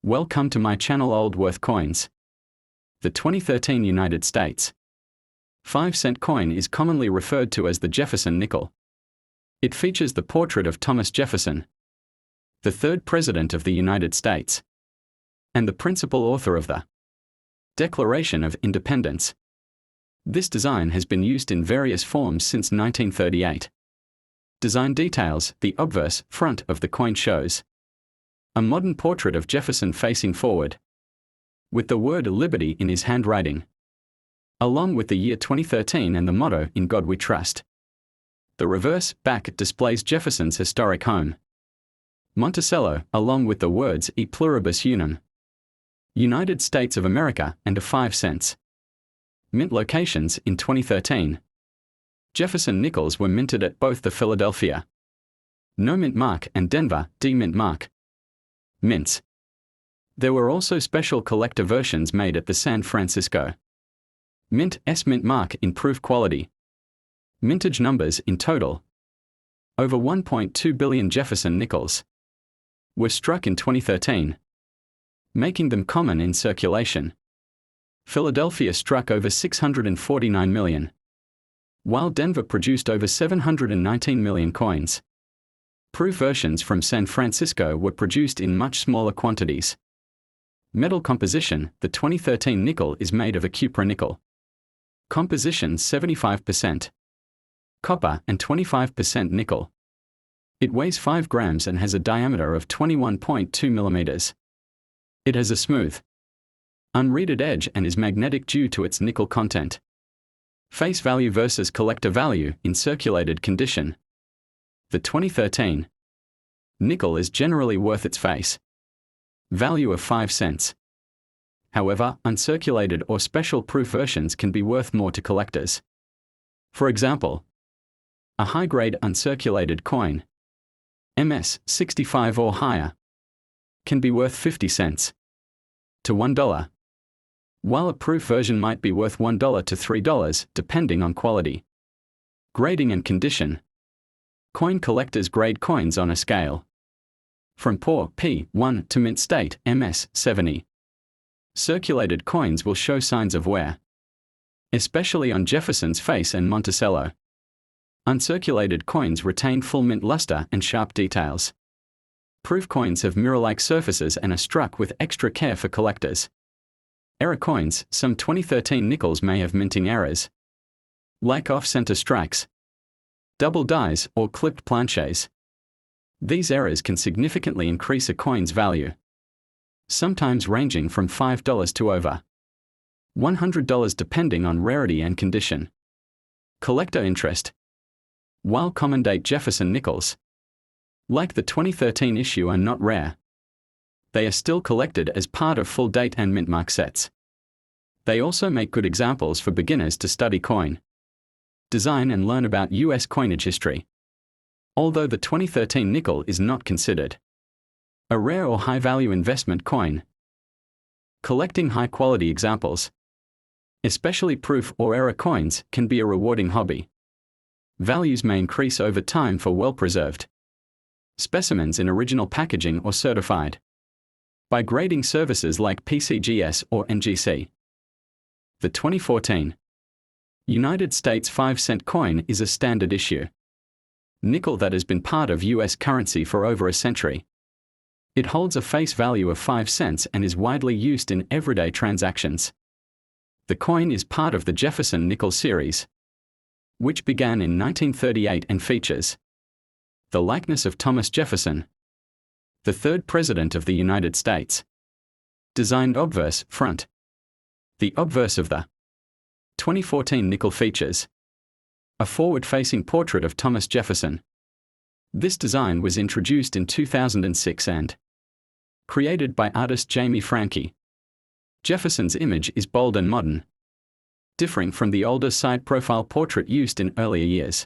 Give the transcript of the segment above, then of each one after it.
Welcome to my channel Old Worth Coins. The 2013 United States 5-cent coin is commonly referred to as the Jefferson nickel. It features the portrait of Thomas Jefferson, the third President of the United States, and the principal author of the Declaration of Independence. This design has been used in various forms since 1938. Design details: the obverse front of the coin shows a modern portrait of Jefferson facing forward, with the word Liberty in his handwriting, along with the year 2013 and the motto "In God We Trust." The reverse back displays Jefferson's historic home, Monticello, along with the words E pluribus unum, United States of America, and a 5 cents. Mint locations in 2013. Jefferson nickels were minted at both the Philadelphia No Mint Mark and Denver D Mint Mark mints. There were also special collector versions made at the San Francisco Mint S Mint Mark in proof quality. Mintage numbers in total: over 1.2 billion Jefferson nickels were struck in 2013, making them common in circulation. Philadelphia struck over 649 million, while Denver produced over 719 million coins. Proof versions from San Francisco were produced in much smaller quantities. Metal composition: the 2013 nickel is made of a cupronickel. Composition: 75% copper and 25% nickel. It weighs 5 grams and has a diameter of 21.2 millimeters. It has a smooth, unreeded edge and is magnetic due to its nickel content. Face value versus collector value in circulated condition. The 2013 nickel is generally worth its face value of 5 cents. However, uncirculated or special proof versions can be worth more to collectors. For example, a high-grade uncirculated coin, MS 65 or higher, can be worth 50 cents to $1, while a proof version might be worth $1 to $3 depending on quality. Grading and condition. Coin collectors grade coins on a scale from poor P1 to mint state MS 70. Circulated coins will show signs of wear, especially on Jefferson's face and Monticello. Uncirculated coins retain full mint luster and sharp details. Proof coins have mirror-like surfaces and are struck with extra care for collectors. Error coins: some 2013 nickels may have minting errors, like off-center strikes, double dies, or clipped planches. These errors can significantly increase a coin's value, sometimes ranging from $5 to over $100 depending on rarity and condition. Collector interest. While common date Jefferson nickels, like the 2013 issue, are not rare, they are still collected as part of full date and mint mark sets. They also make good examples for beginners to study coin design and learn about U.S. coinage history. Although the 2013 nickel is not considered a rare or high-value investment coin, collecting high-quality examples, especially proof or error coins, can be a rewarding hobby. Values may increase over time for well-preserved specimens in original packaging or certified by grading services like PCGS or NGC. The 2014 United States 5-cent coin is a standard issue nickel that has been part of U.S. currency for over a century. It holds a face value of 5 cents and is widely used in everyday transactions. The coin is part of the Jefferson nickel series, which began in 1938 and features the likeness of Thomas Jefferson, the third President of the United States. Designed obverse front. The obverse of the 2014 nickel features a forward-facing portrait of Thomas Jefferson. This design was introduced in 2006 and created by artist Jamie Franke. Jefferson's image is bold and modern, differing from the older side-profile portrait used in earlier years.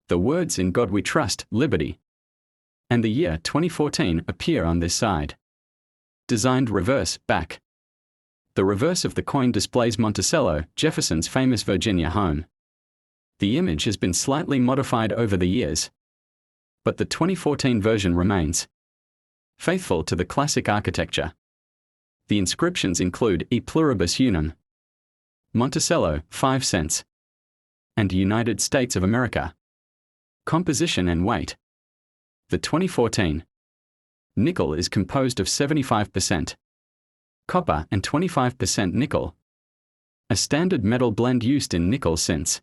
The words "In God We Trust, Liberty," and the year 2014 appear on this side. Designed reverse back. The reverse of the coin displays Monticello, Jefferson's famous Virginia home. The image has been slightly modified over the years, but the 2014 version remains faithful to the classic architecture. The inscriptions include E pluribus unum, Monticello, 5 cents, and United States of America. Composition and weight. The 2014 nickel is composed of 75% copper and 25% nickel, a standard metal blend used in nickel since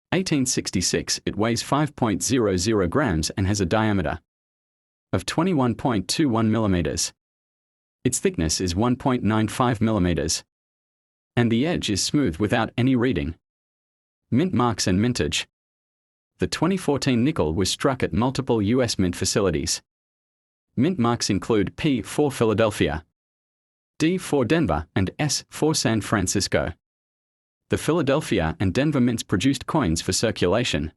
1866. It weighs 5.00 grams and has a diameter of 21.21 millimeters. Its thickness is 1.95 millimeters, and the edge is smooth without any reading. Mint marks and mintage. The 2014 nickel was struck at multiple U.S. mint facilities. Mint marks include P for Philadelphia, D for Denver, and S for San Francisco. The Philadelphia and Denver mints produced coins for circulation,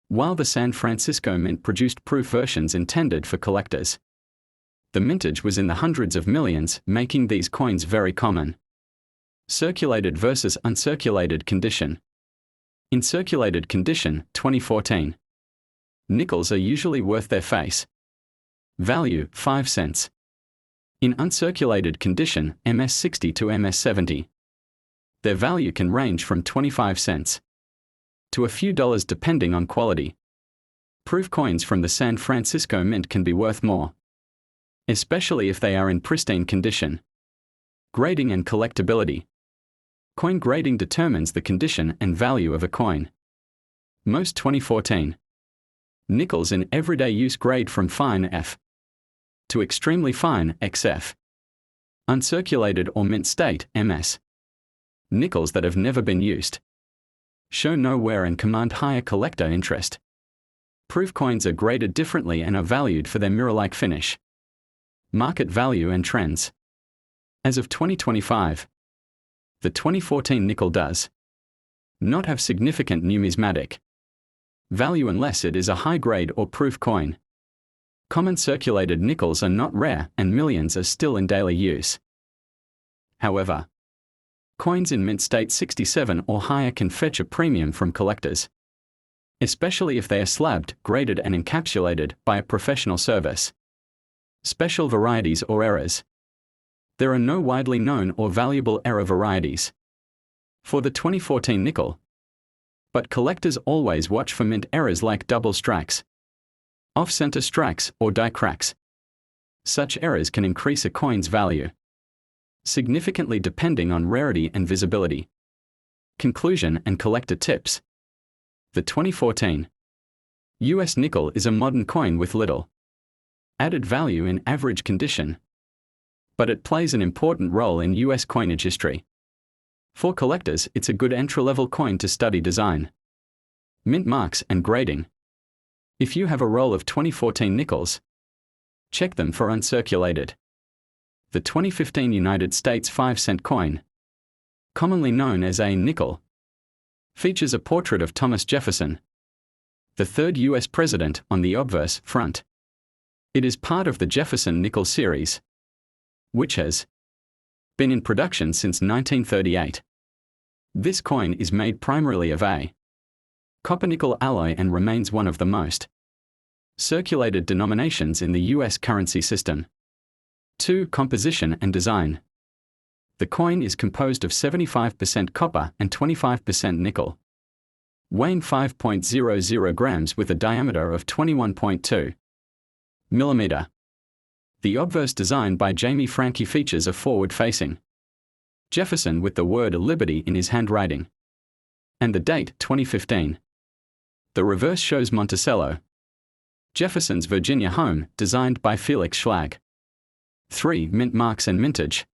while the San Francisco mint produced proof versions intended for collectors. The mintage was in the hundreds of millions, making these coins very common. Circulated versus uncirculated condition. In circulated condition, 2014, nickels are usually worth their face. Value, 5 cents. In uncirculated condition, MS60 to MS70, their value can range from 25 cents to a few dollars depending on quality. Proof coins from the San Francisco Mint can be worth more, especially if they are in pristine condition. Grading and collectability. Coin grading determines the condition and value of a coin. Most 2014 nickels in everyday use grade from fine F to extremely fine XF. Uncirculated or mint state MS. Nickels that have never been used show no wear and command higher collector interest. Proof coins are graded differently and are valued for their mirror-like finish. Market value and trends. As of 2025, the 2014 nickel does not have significant numismatic value unless it is a high-grade or proof coin. Common circulated nickels are not rare and millions are still in daily use. However, coins in mint state 67 or higher can fetch a premium from collectors, especially if they are slabbed, graded and encapsulated by a professional service. Special varieties or errors. There are no widely known or valuable error varieties for the 2014 nickel, but collectors always watch for mint errors like double strikes, off-center strikes, or die cracks. Such errors can increase a coin's value significantly depending on rarity and visibility. Conclusion and collector tips. The 2014 US nickel is a modern coin with little added value in average condition, but it plays an important role in US coinage history. For collectors, it's a good entry-level coin to study design, mint marks and grading. If you have a roll of 2014 nickels, check them for uncirculated. The 2015 United States 5-cent coin, commonly known as a nickel, features a portrait of Thomas Jefferson, the third U.S. president, on the obverse front. It is part of the Jefferson Nickels series, which has been in production since 1938. This coin is made primarily of a copper-nickel alloy and remains one of the most circulated denominations in the U.S. currency system. 2. Composition and design. The coin is composed of 75% copper and 25% nickel, weighing 5.00 grams with a diameter of 21.2 millimeter. The obverse design by Jamie Franke features a forward-facing Jefferson with the word Liberty in his handwriting, and the date 2015. The reverse shows Monticello, Jefferson's Virginia home, designed by Felix Schlag. 3. Mint marks and mintage.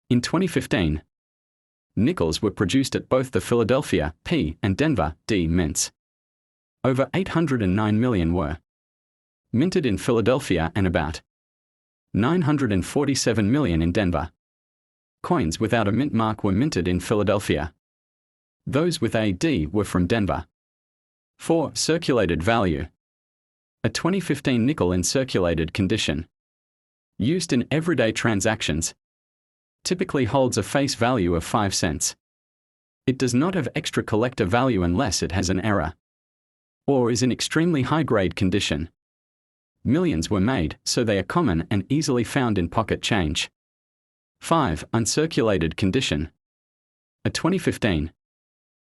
In 2015, nickels were produced at both the Philadelphia P and Denver D mints. Over 809 million were minted in Philadelphia and about 947 million in Denver. Coins without a mint mark were minted in Philadelphia. Those with a D were from Denver. 4. Circulated value. A 2015 nickel in circulated condition, used in everyday transactions, typically holds a face value of 5 cents. It does not have extra collector value unless it has an error or is in extremely high-grade condition. Millions were made, so they are common and easily found in pocket change. 5. Uncirculated condition. A 2015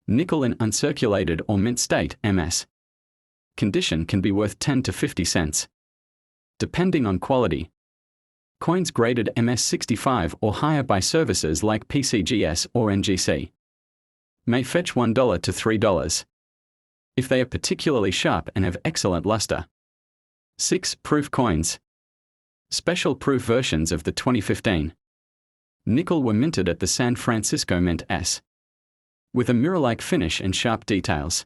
nickel in uncirculated or mint state (MS) condition can be worth 10 to 50 cents, depending on quality. Coins graded MS65 or higher by services like PCGS or NGC may fetch $1 to $3 if they are particularly sharp and have excellent luster. 6. Proof coins. Special proof versions of the 2015 nickel were minted at the San Francisco Mint S with a mirror-like finish and sharp details.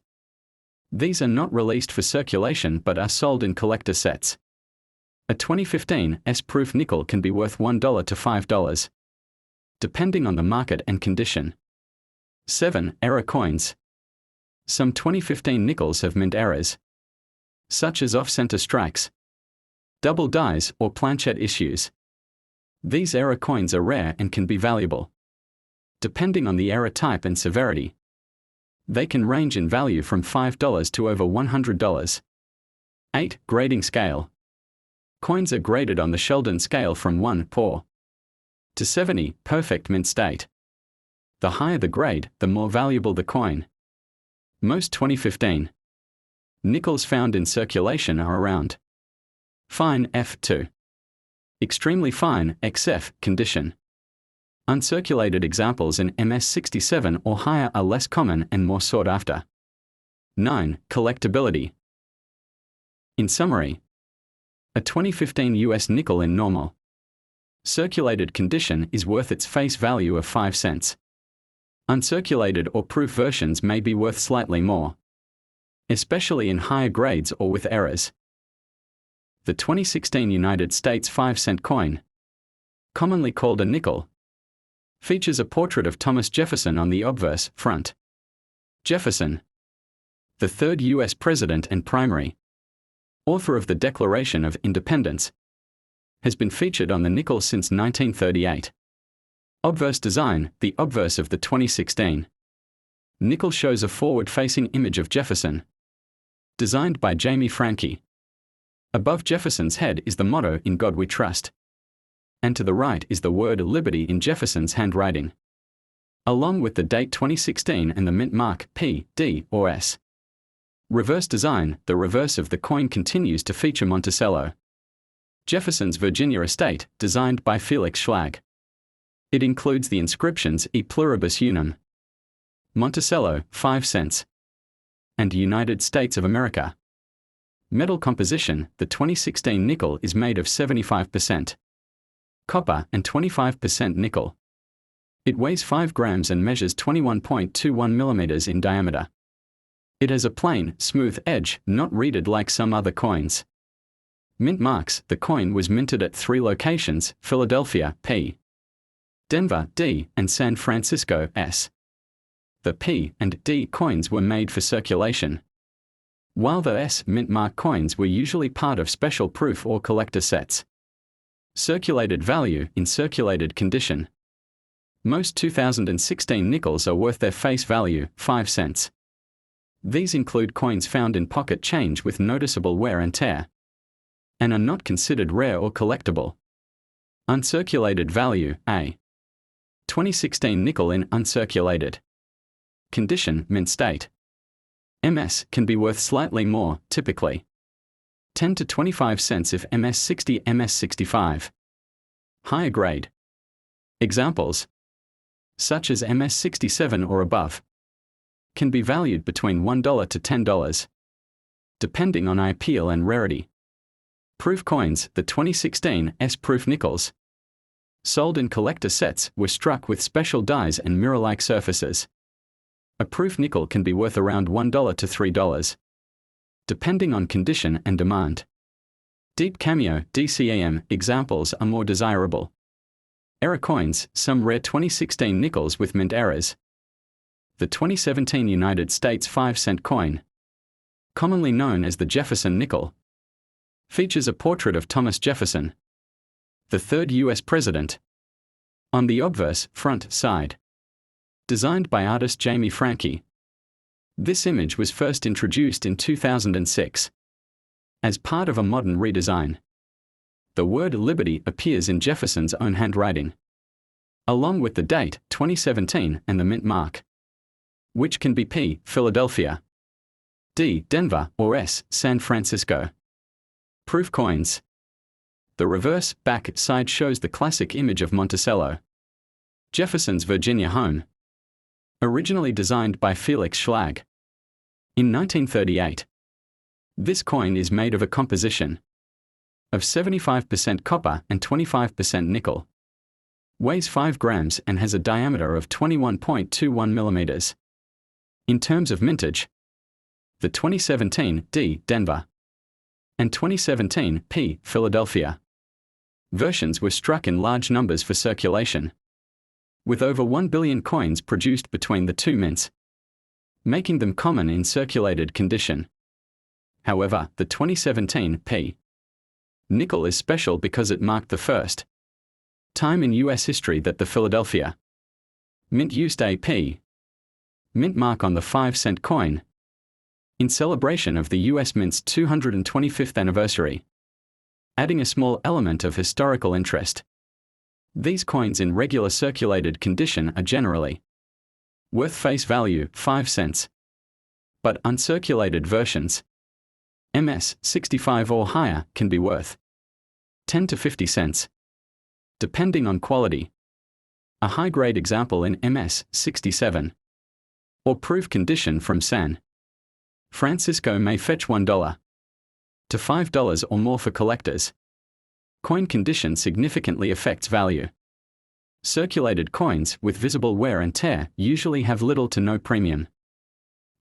These are not released for circulation but are sold in collector sets. A 2015 S-proof nickel can be worth $1 to $5, depending on the market and condition. 7. Error coins. Some 2015 nickels have mint errors, such as off-center strikes, double dies, or planchette issues. These error coins are rare and can be valuable, depending on the error type and severity. They can range in value from $5 to over $100. 8. Grading scale. Coins are graded on the Sheldon scale from 1 poor to 70 perfect mint state. The higher the grade, the more valuable the coin. Most 2015 nickels found in circulation are around fine F2, extremely fine XF condition. Uncirculated examples in MS67 or higher are less common and more sought after. 9. Collectability. In summary, a 2015 US nickel in normal circulated condition is worth its face value of 5 cents. Uncirculated or proof versions may be worth slightly more, especially in higher grades or with errors. The 2016 United States 5-cent coin, commonly called a nickel, features a portrait of Thomas Jefferson on the obverse front. Jefferson, the third U.S. president and primary author of the Declaration of Independence, has been featured on the nickel since 1938. Obverse design. The obverse of the 2016 nickel shows a forward-facing image of Jefferson, designed by Jamie Franke. Above Jefferson's head is the motto "In God We Trust," and to the right is the word "Liberty" in Jefferson's handwriting, along with the date 2016 and the mint mark P, D, or S. Reverse design. The reverse of the coin continues to feature Monticello, Jefferson's Virginia estate, designed by Felix Schlag. It includes the inscriptions E pluribus unum, Monticello, 5 cents, and United States of America. Metal composition. The 2016 nickel is made of 75% copper and 25% nickel. It weighs 5 grams and measures 21.21 millimeters in diameter. It has a plain, smooth edge, not reeded like some other coins. Mint marks. The coin was minted at 3 locations: Philadelphia, P, Denver, D, and San Francisco, S. The P and D coins were made for circulation, while the S mint mark coins were usually part of special proof or collector sets. Circulated value. In circulated condition, most 2016 nickels are worth their face value, 5 cents. These include coins found in pocket change with noticeable wear and tear, and are not considered rare or collectible. Uncirculated value. A 2016 nickel in uncirculated condition, mint state, MS, can be worth slightly more, typically 10 to 25 cents if MS60, MS65. Higher grade examples, such as MS67 or above, can be valued between $1 to $10, depending on appeal and rarity. Proof coins. The 2016 S-proof nickels, sold in collector sets, were struck with special dies and mirror-like surfaces. A proof nickel can be worth around $1 to $3, depending on condition and demand. Deep cameo DCAM examples are more desirable. Error coins. Some rare 2016 nickels with mint errors. The 2017 United States 5-cent coin, commonly known as the Jefferson nickel, features a portrait of Thomas Jefferson, the third U.S. president, on the obverse front side, designed by artist Jamie Franke. This image was first introduced in 2006 as part of a modern redesign. The word Liberty appears in Jefferson's own handwriting. along with the date, 2017, and the mint mark, which can be P, Philadelphia, D, Denver, or S, San Francisco. Proof coins. The reverse, back, side shows the classic image of Monticello, Jefferson's Virginia home, originally designed by Felix Schlag in 1938. This coin is made of a composition of 75% copper and 25% nickel, weighs 5 grams and has a diameter of 21.21 millimeters. In terms of mintage, the 2017 D, Denver, and 2017 P, Philadelphia versions were struck in large numbers for circulation, with over 1 billion coins produced between the two mints, making them common in circulated condition. However, the 2017 P nickel is special because it marked the first time in U.S. history that the Philadelphia Mint used a P mint mark on the 5-cent coin in celebration of the U.S. Mint's 225th anniversary, adding a small element of historical interest. These coins in regular circulated condition are generally worth face value 5 cents, but uncirculated versions, MS 65 or higher, can be worth 10 to 50 cents, depending on quality. A high-grade example in MS 67 or proof condition from San Francisco may fetch $1 to $5 or more for collectors. Coin condition significantly affects value. Circulated coins with visible wear and tear usually have little to no premium.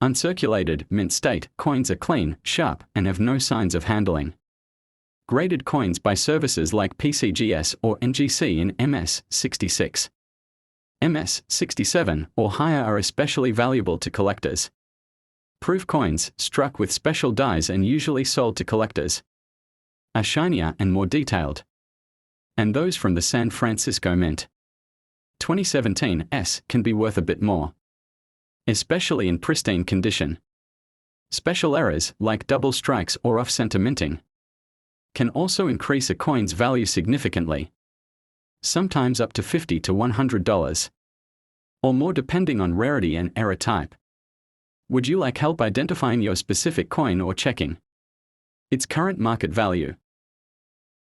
Uncirculated, mint state coins are clean, sharp, and have no signs of handling. Graded coins by services like PCGS or NGC in MS 66, MS 67, or higher are especially valuable to collectors. Proof coins, struck with special dies and usually sold to collectors, are shinier and more detailed, and those from the San Francisco Mint 2017 S can be worth a bit more, especially in pristine condition. Special errors, like double strikes or off-center minting, can also increase a coin's value significantly, sometimes up to $50 to $100, or more depending on rarity and error type. Would you like help identifying your specific coin or checking its current market value?